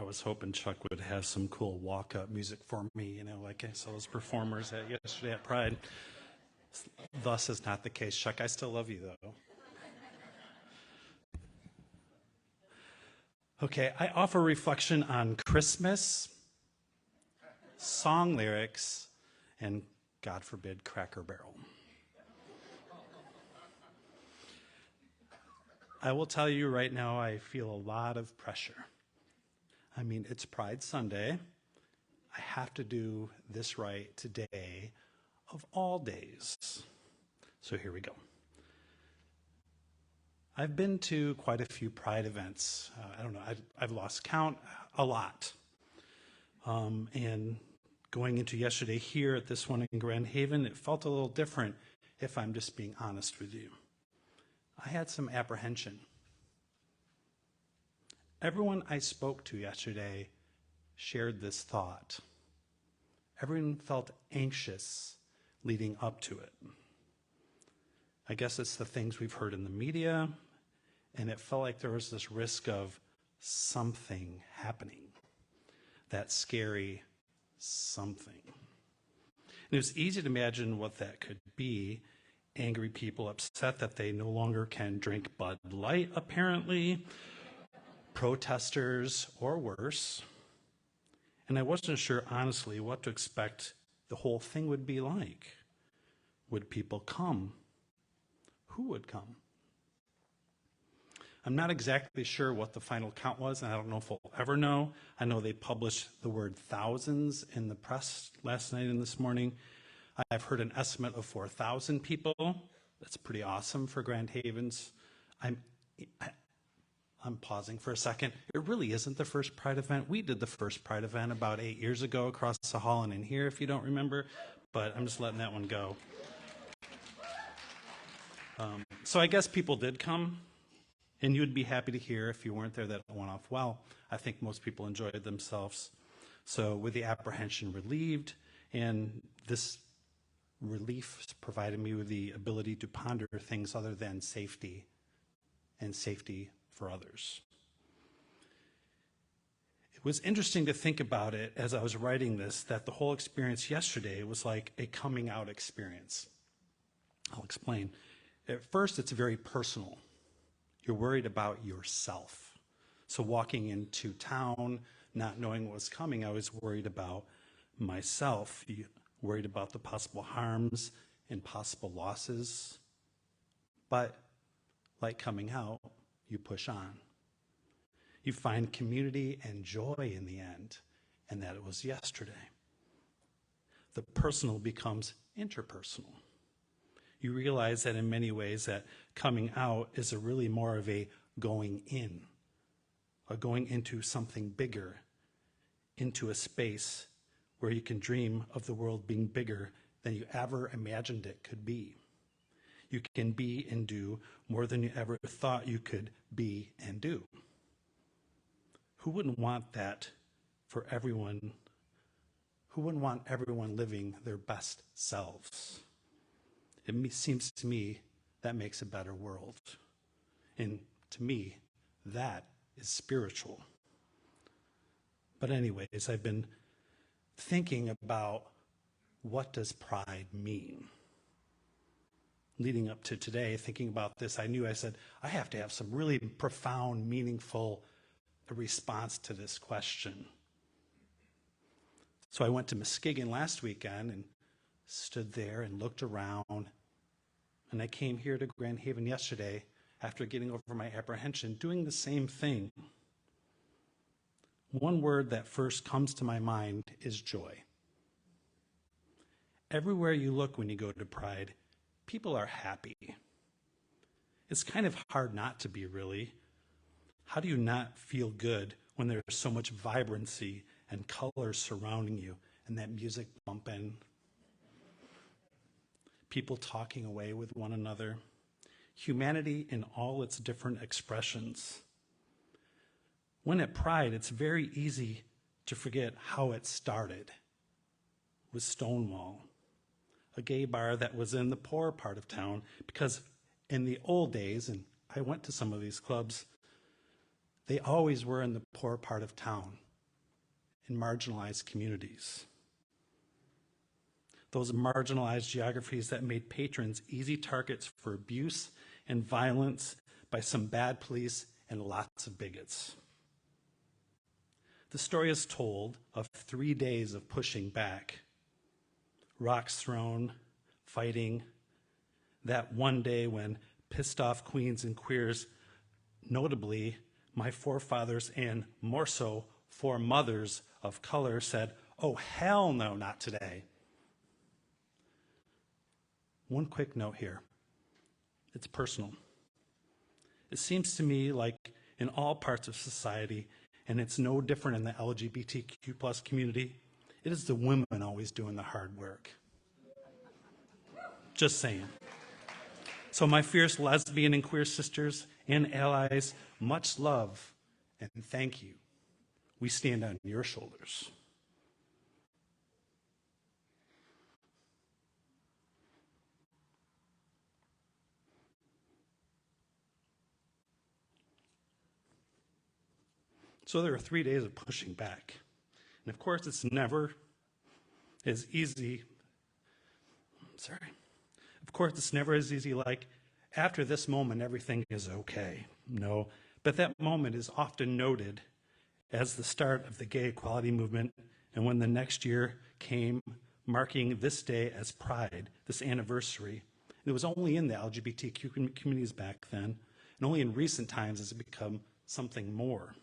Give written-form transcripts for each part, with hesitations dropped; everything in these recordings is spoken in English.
I was hoping Chuck would have some cool walk-up music for me, you know, like I saw those performers yesterday at Pride. Thus is not the case. Chuck, I still love you, though. Okay, I offer reflection on Christmas, song lyrics, and, God forbid, Cracker Barrel. I will tell you right now, I feel a lot of pressure. I mean, it's Pride Sunday. I have to do this right today of all days. So here we go. I've been to quite a few Pride events. I don't know, I've lost count, a lot. And going into yesterday here at this one in Grand Haven, it felt a little different, if I'm just being honest with you. I had some apprehension. Everyone I spoke to yesterday shared this thought. Everyone felt anxious leading up to it. I guess it's the things we've heard in the media, and it felt like there was this risk of something happening, that scary something. And it was easy to imagine what that could be. Angry people upset that they no longer can drink Bud Light, apparently, protesters, or worse. And I wasn't sure, honestly, what to expect the whole thing would be like. Would people come? Who would come? I'm not exactly sure what the final count was, and I don't know if we'll ever know. I know they published the word thousands in the press last night and this morning. I've heard an estimate of 4,000 people. That's pretty awesome for Grand Havens. I'm pausing for a second. It really isn't the first Pride event. We did the first Pride event about 8 years ago across the hall and in here, if you don't remember, but I'm just letting that one go. So I guess people did come, and you'd be happy to hear if you weren't there that it went off well. I think most people enjoyed themselves. So with the apprehension relieved, and this relief provided me with the ability to ponder things other than safety and safety for others. It was interesting to think about it as I was writing this, that the whole experience yesterday was like a coming out experience. I'll explain. At first, it's very personal. You're worried about yourself. So walking into town, not knowing what was coming, I was worried about myself, worried about the possible harms and possible losses. But like coming out, you push on. You find community and joy in the end, and that it was yesterday. The personal becomes interpersonal. You realize that in many ways that coming out is really more of a going in, a going into something bigger, into a space where you can dream of the world being bigger than you ever imagined it could be. You can be and do more than you ever thought you could be and do. Who wouldn't want that for everyone? Who wouldn't want everyone living their best selves? It seems to me that makes a better world. And to me, that is spiritual. But anyways, I've been thinking about, what does pride mean? Leading up to today, thinking about this, I said, I have to have some really profound, meaningful response to this question. So I went to Muskegon last weekend and stood there and looked around, and I came here to Grand Haven yesterday after getting over my apprehension, doing the same thing. One word that first comes to my mind is joy. Everywhere you look when you go to Pride, people are happy. It's kind of hard not to be, really. How do you not feel good when there's so much vibrancy and color surrounding you and that music bumping? People talking away with one another. Humanity in all its different expressions. When at Pride, it's very easy to forget how it started with Stonewall, a gay bar that was in the poor part of town, because in the old days, and I went to some of these clubs, they always were in the poor part of town. in marginalized communities. Those marginalized geographies that made patrons easy targets for abuse and violence by some bad police and lots of bigots. The story is told of 3 days of pushing back, rocks thrown, fighting, that one day when pissed off queens and queers, notably my forefathers and more so foremothers of color, said, "Oh, hell no, not today." One quick note here. It's personal. It seems to me like in all parts of society, and it's no different in the LGBTQ plus community, it is the women always doing the hard work. Just saying. So my fierce lesbian and queer sisters and allies, much love and thank you. We stand on your shoulders. So there are 3 days of pushing back. And of course, it's never as easy. Of course, it's never as easy like, after this moment, everything is okay. No, but that moment is often noted as the start of the gay equality movement. And when the next year came, marking this day as Pride, this anniversary, it was only in the LGBTQ communities back then, and only in recent times has it become something more.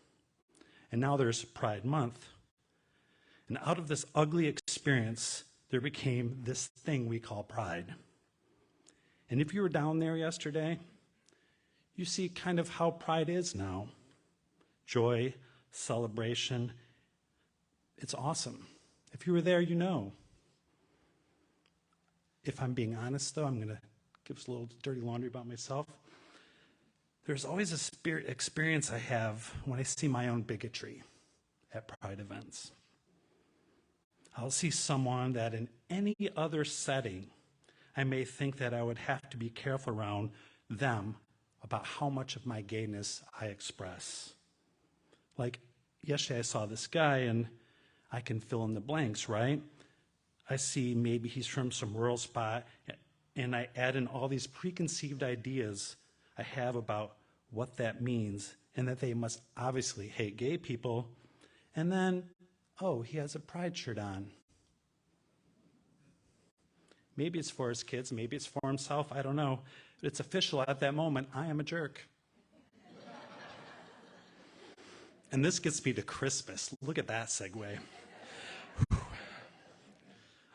And now there's Pride Month. And out of this ugly experience, there became this thing we call pride. And if you were down there yesterday, you see kind of how pride is now. Joy, celebration. It's awesome. If you were there, you know. If I'm being honest, though, I'm going to give us a little dirty laundry about myself. There's always a spirit experience I have when I see my own bigotry at pride events. I'll see someone that in any other setting, I may think that I would have to be careful around them about how much of my gayness I express. Like yesterday I saw this guy and I can fill in the blanks, right? I see maybe he's from some rural spot and I add in all these preconceived ideas I have about what that means and that they must obviously hate gay people. And then, oh, he has a pride shirt on. Maybe it's for his kids, maybe it's for himself, I don't know. But it's official at that moment, I am a jerk. And this gets me to Christmas. Look at that segue.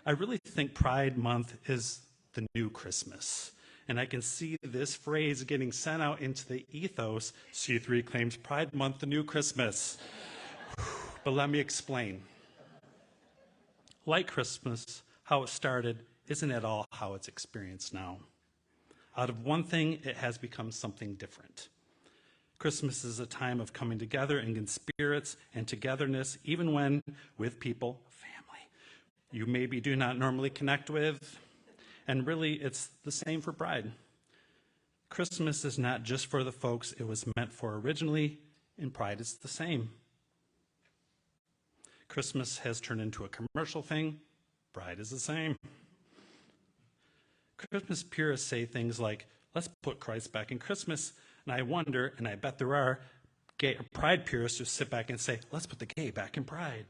I really think Pride Month is the new Christmas. And I can see this phrase getting sent out into the ethos. C3 claims Pride Month, the new Christmas. But let me explain. Like Christmas, how it started isn't at all how it's experienced now. Out of one thing, it has become something different. Christmas is a time of coming together in good spirits and togetherness, even when with people, family, you maybe do not normally connect with. And really, it's the same for Pride. Christmas is not just for the folks it was meant for originally, and Pride is the same. Christmas has turned into a commercial thing. Pride is the same. Christmas purists say things like, let's put Christ back in Christmas. And I wonder, and I bet there are gay pride purists who sit back and say, let's put the gay back in pride.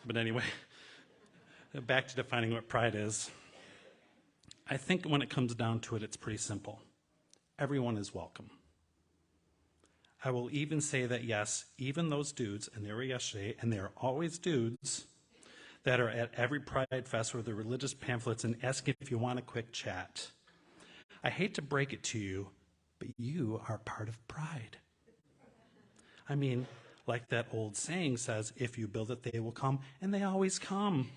But anyway, back to defining what pride is. I think when it comes down to it, it's pretty simple. Everyone is welcome. I will even say that, yes, even those dudes, and they were yesterday, and they're always dudes, that are at every Pride Fest with the religious pamphlets and asking if you want a quick chat. I hate to break it to you, but you are part of Pride. I mean, like that old saying says, if you build it, they will come, and they always come.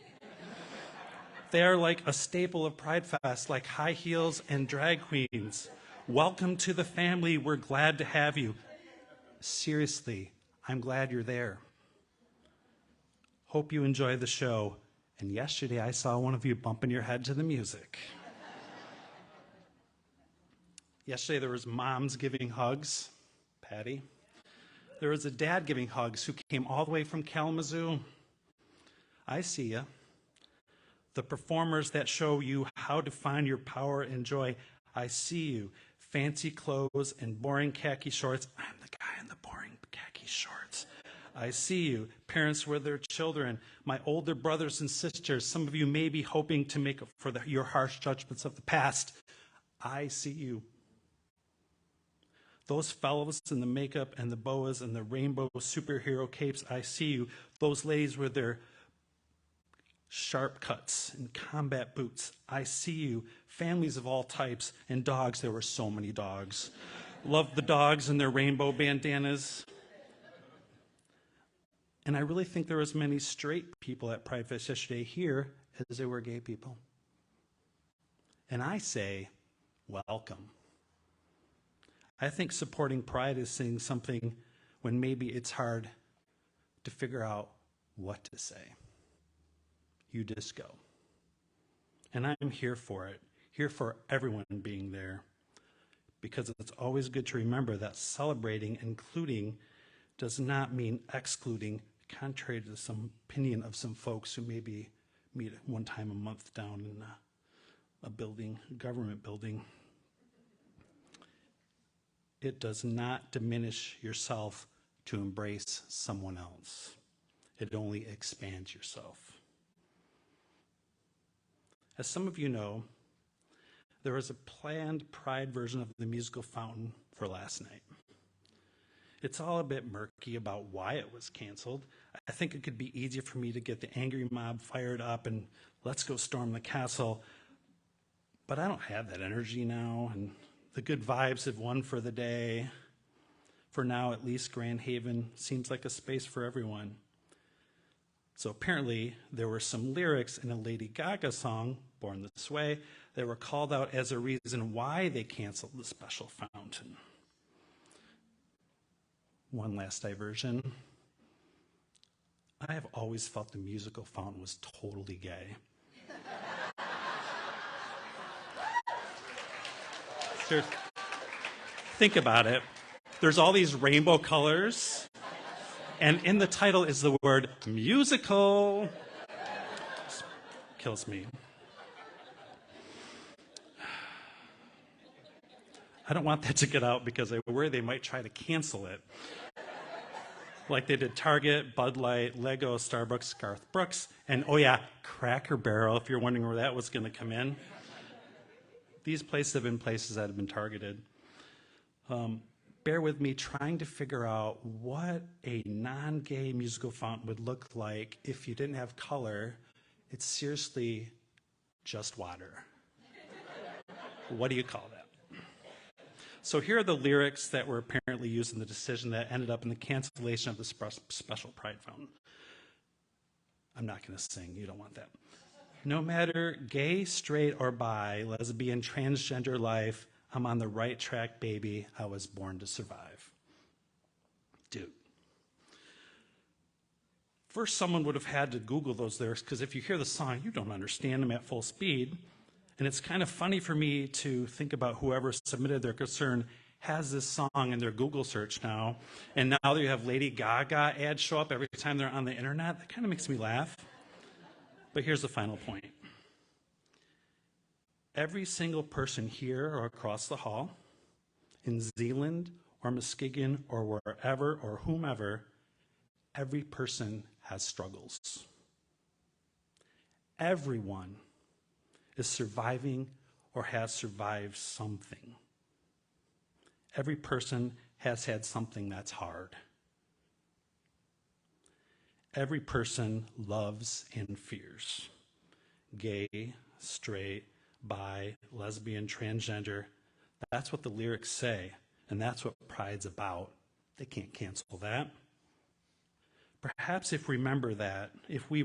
They are like a staple of Pride Fest, like high heels and drag queens. Welcome to the family. We're glad to have you. Seriously, I'm glad you're there. Hope you enjoy the show. And yesterday I saw one of you bumping your head to the music. Yesterday there was moms giving hugs. Patty. There was a dad giving hugs who came all the way from Kalamazoo. I see ya. The performers that show you how to find your power and joy. I see you. Fancy clothes and boring khaki shorts. I'm the guy in the boring khaki shorts. I see you. Parents with their children. My older brothers and sisters. Some of you may be hoping to make up for your harsh judgments of the past. I see you. Those fellows in the makeup and the boas and the rainbow superhero capes, I see you. Those ladies with their sharp cuts and combat boots, I see you. Families of all types and dogs, there were so many dogs. Love the dogs and their rainbow bandanas. And I really think there was many straight people at Pride Fest yesterday here as there were gay people. And I say, welcome. I think supporting Pride is saying something when maybe it's hard to figure out what to say. You just go. And I'm here for it, here for everyone being there, because it's always good to remember that celebrating, including, does not mean excluding, contrary to some opinion of some folks who maybe meet one time a month down in a building, a government building. It does not diminish yourself to embrace someone else. It only expands yourself. As some of you know, there was a planned Pride version of the musical Fountain for last night. It's all a bit murky about why it was canceled. I think it could be easier for me to get the angry mob fired up and let's go storm the castle. But I don't have that energy now, and the good vibes have won for the day. For now, at least, Grand Haven seems like a space for everyone. So apparently, there were some lyrics in a Lady Gaga song, Born This Way, that were called out as a reason why they canceled the special fountain. One last diversion. I have always felt the musical fountain was totally gay. Think about it. There's all these rainbow colors, and in the title is the word musical. Kills me. I don't want that to get out because I worry they might try to cancel it. Like they did Target, Bud Light, Lego, Starbucks, Garth Brooks, and oh yeah, Cracker Barrel, if you're wondering where that was going to come in. These places have been places that have been targeted. Bear with me trying to figure out what a non-gay musical fountain would look like if you didn't have color. It's seriously just water. What do you call that? So here are the lyrics that were apparently used in the decision that ended up in the cancellation of the special Pride fountain. I'm not going to sing. You don't want that. No matter gay, straight, or bi, lesbian, transgender life, I'm on the right track, baby. I was born to survive. Dude. First, someone would have had to Google those lyrics, because if you hear the song, you don't understand them at full speed. And it's kind of funny for me to think about whoever submitted their concern has this song in their Google search now, and now you have Lady Gaga ads show up every time they're on the internet. That kind of makes me laugh. But here's the final point. Every single person here or across the hall, in Zeeland or Muskegon or wherever or whomever, every person has struggles. Everyone is surviving or has survived something. Every person has had something that's hard. Every person loves and fears. Gay, straight, bi, lesbian, transgender. That's what the lyrics say, and that's what Pride's about. They can't cancel that. Perhaps if we remember that, we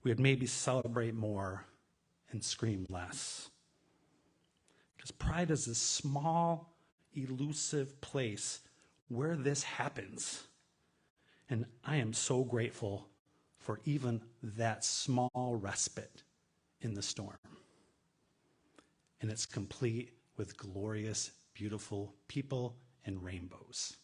would maybe celebrate more and scream less. Because Pride is this small, elusive place where this happens. And I am so grateful for even that small respite in the storm. And it's complete with glorious, beautiful people and rainbows.